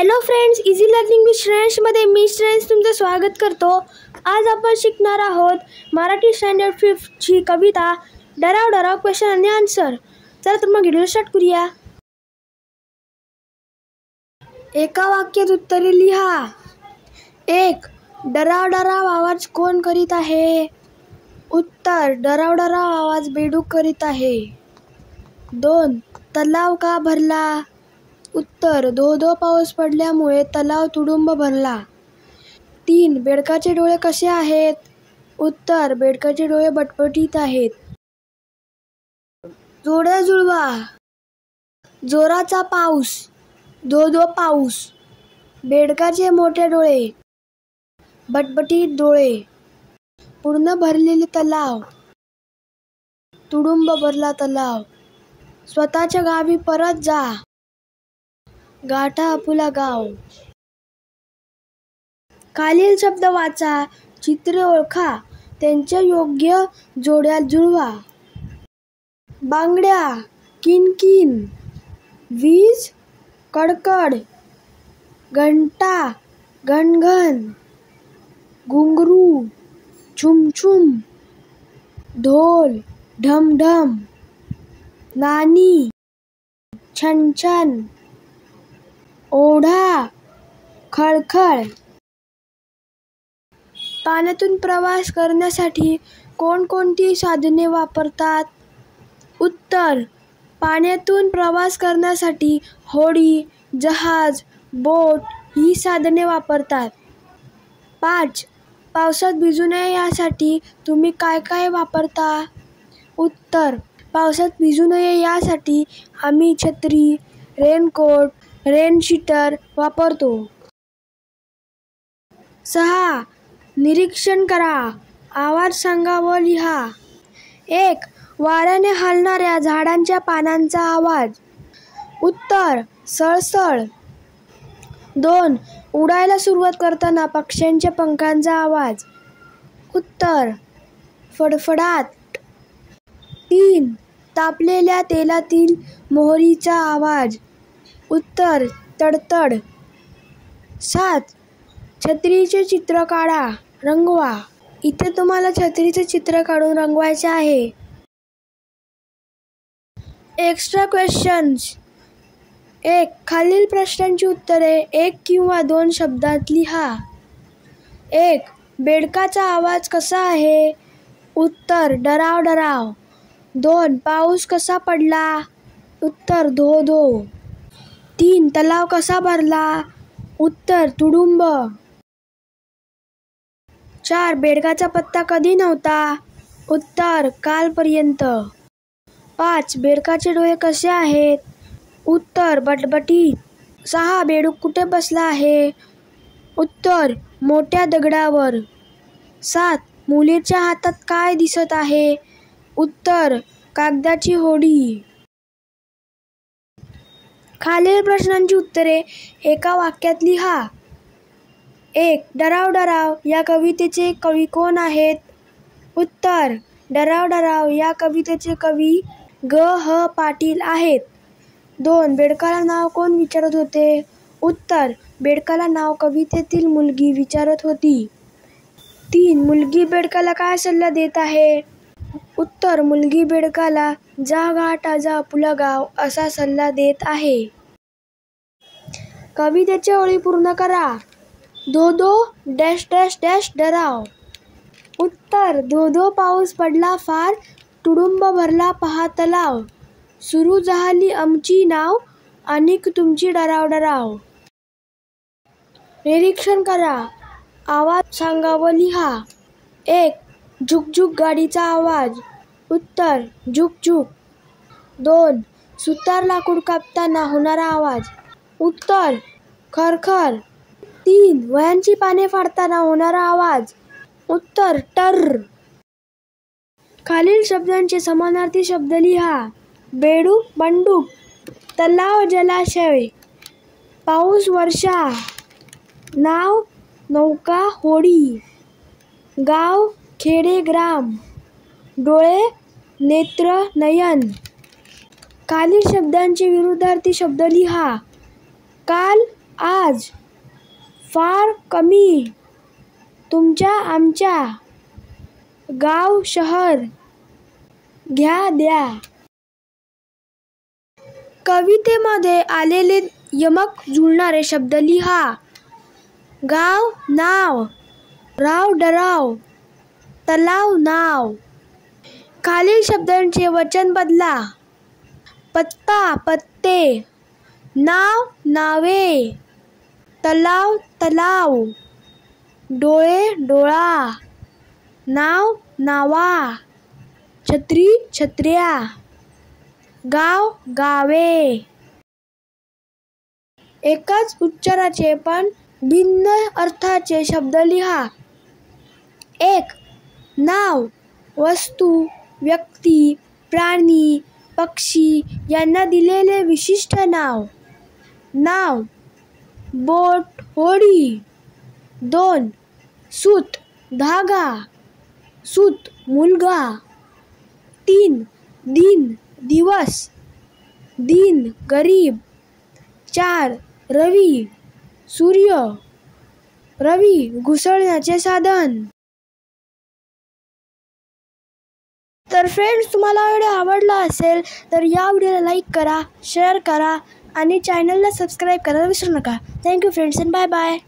Hello friends, easy learning with श्रेयसमध्ये मी श्रेयस तुमचं स्वागत करतो. आज आपण शिकणार आहोत मराठी स्टँडर्ड 5ची कविता डराव डराव क्वेश्चन आणि आन्सर. चला तर मग व्हिडिओ स्टार्ट करूया. एका वाक्यात उत्तरे लिहा. 1. डराव डराव आवाज कोण करीत आहे? उत्तर, डराव डराव आवाज बेडूक करीत आहे. 2. तलाव का भरला? उत्तर, धो धो पाऊस पडल्यामुळे तलाव तुडुंब भरला. 3. बेडकाचे डोळे कसे आहेत? उत्तर, बेडकाचे डोळे बटबटीत आहेत. जोड्या जुळवा. जोराचा पाऊस, धो धो पाऊस. बेडकाचे मोठे डोळे, बटबटीत डोळे. पूर्ण भरलेले तलाव, तुडुंब भरला तलाव. स्वतःच्या गावी परत जा, गाठा आपुला गाव. खालील शब्द वाचा, चित्रे ओळखा, त्यांच्या योग्य जोड्या जुळवा. बांगड्या, किणकिण. वीज, कडकड. घंटा, घणघण. घुंगरू, छुमछुम. ढोल, ढमढम. नाणी, छनछन. ओढा, खळखळ. पाण्यातून प्रवास करण्यासाठी कोणकोणती साधने वापरतात? उत्तर, पाण्यातून प्रवास करण्यासाठी होडी, जहाज, बोट ही साधने वापरतात. 5. पावसात भिजू नये यासाठी तुम्ही काय काय वापरता? उत्तर, पावसात भिजू नये यासाठी आम्ही छत्री, रेनकोट, रेनशीटर वापरतो. 6. निरीक्षण करा. आवाज सांगा व लिहा. 1. वाऱ्याने हलणाऱ्या झाडांच्या पानांचा आवाज. उत्तर, सळसळ. 2. उडायला सुरुवात करताना पक्ष्यांच्या पंखांचा आवाज. उत्तर, फडफडाट. 3. तापलेल्या तेलातील मोहरीचा आवाज. उत्तर, तडतड. 7. छत्रीचे चित्र काढा, रंगवा. इथे तुम्हाला छत्रीचे चित्र काढून रंगवायचे आहे. Extra questions. 1. खालील प्रश्नांची उत्तरे 1 किंवा 2 शब्दात लिहा. 1. बेडकाचा आवाज कसा आहे? उत्तर, डराव डराव. 2. पाऊस कसा पडला? उत्तर, धो धो. 3. तलाव कसा भरला? उत्तर, तुडुंब. 4. बेडकाचा पत्ता कधी नव्हता? उत्तर, कालपर्यंत. 5. बेडकाचे डोळे कसे आहेत? उत्तर, बटबटीत. 6. बेडूक कुठे बसला आहे? उत्तर, मोठ्या दगडावर. 7. मुलीच्या हातात काय दिसत आहे? उत्तर, कागदाची होडी. खालील प्रश्नांची उत्तरे एका वाक्यात लिहा. 1. डराव डराव या कवितेचे कवी कोण आहेत? उत्तर, डराव डराव या कवितेचे कवी ग. ह. पाटील आहेत. 2. बेडकाला नाव कोण विचारत होते? उत्तर, बेडकाला नाव कवितेतील मुलगी विचारत होती. 3. मुलगी बेडकाला काय सल्ला देत आहे? उत्तर, मुलगी बेडकाला जा गाठा जा आपुला गाव असा सल्ला देत आहे. कवितेच्या ओळी पूर्ण करा. धो धो डॅश डॅश डॅश डराव. उत्तर, धो धो पाऊस पडला फार, तुडुंब भरला पहा तलाव. सुरू झाली आमची नाव, अनिक तुमची डराव डराव. निरीक्षण करा. आवाज सांगा व लिहा. 1. झुकझुक गाडीचा आवाज. उत्तर, झुक झुक. 2. सुतार लाकूड कापताना होणारा आवाज. उत्तर, खरखर. 3. वह्यांची पाने फाडताना होणारा आवाज. उत्तर, टर्र. खालील शब्दांचे समानार्थी शब्द लिहा. बेडूक, बंदूक. तलाव, जलाशय. पाऊस, वर्षा. नाव, नौका, होडी. गाव, खेडे, ग्राम. डोळे, नेत्र, नयन. खालील शब्दांचे विरुद्धार्थी शब्द लिहा. काल, आज, फार कमी, तुमच्या आमच्या, गाव शहर, घ्या द्या. कवितेमध्ये आलेले यमक जुळणारे शब्द लिहा. गाव नाव, राव डराव, तलाव नाव. खालील शब्दांचे वचन बदला. पत्ता पत्ते, नाव नावे, तलाव तलाव, डोळे डोळा, नाव नावा, छत्री छत्र्या, गाव गावे. एकाच उच्चाराचे पण भिन्न अर्थाचे शब्द लिहा. 1. नाव, वस्तू, व्यक्ती, प्राणी, पक्षी यांना दिलेले विशिष्ट नाव. नाव, बोट, होडी. 2. सूत, धागा, सूत, मुलगा. 3. दिन, दिवस, दिन, गरीब. 4. रवी, सूर्य, रवी, घुसळण्याचे साधन. तर फ्रेंड्स, तुम्हाला व्हिडिओ आवडला असेल तर या व्हिडिओला लाईक करा, शेअर करा आणि चॅनलला सबस्क्राईब करायला विसरू नका. Thank you friends and bye bye.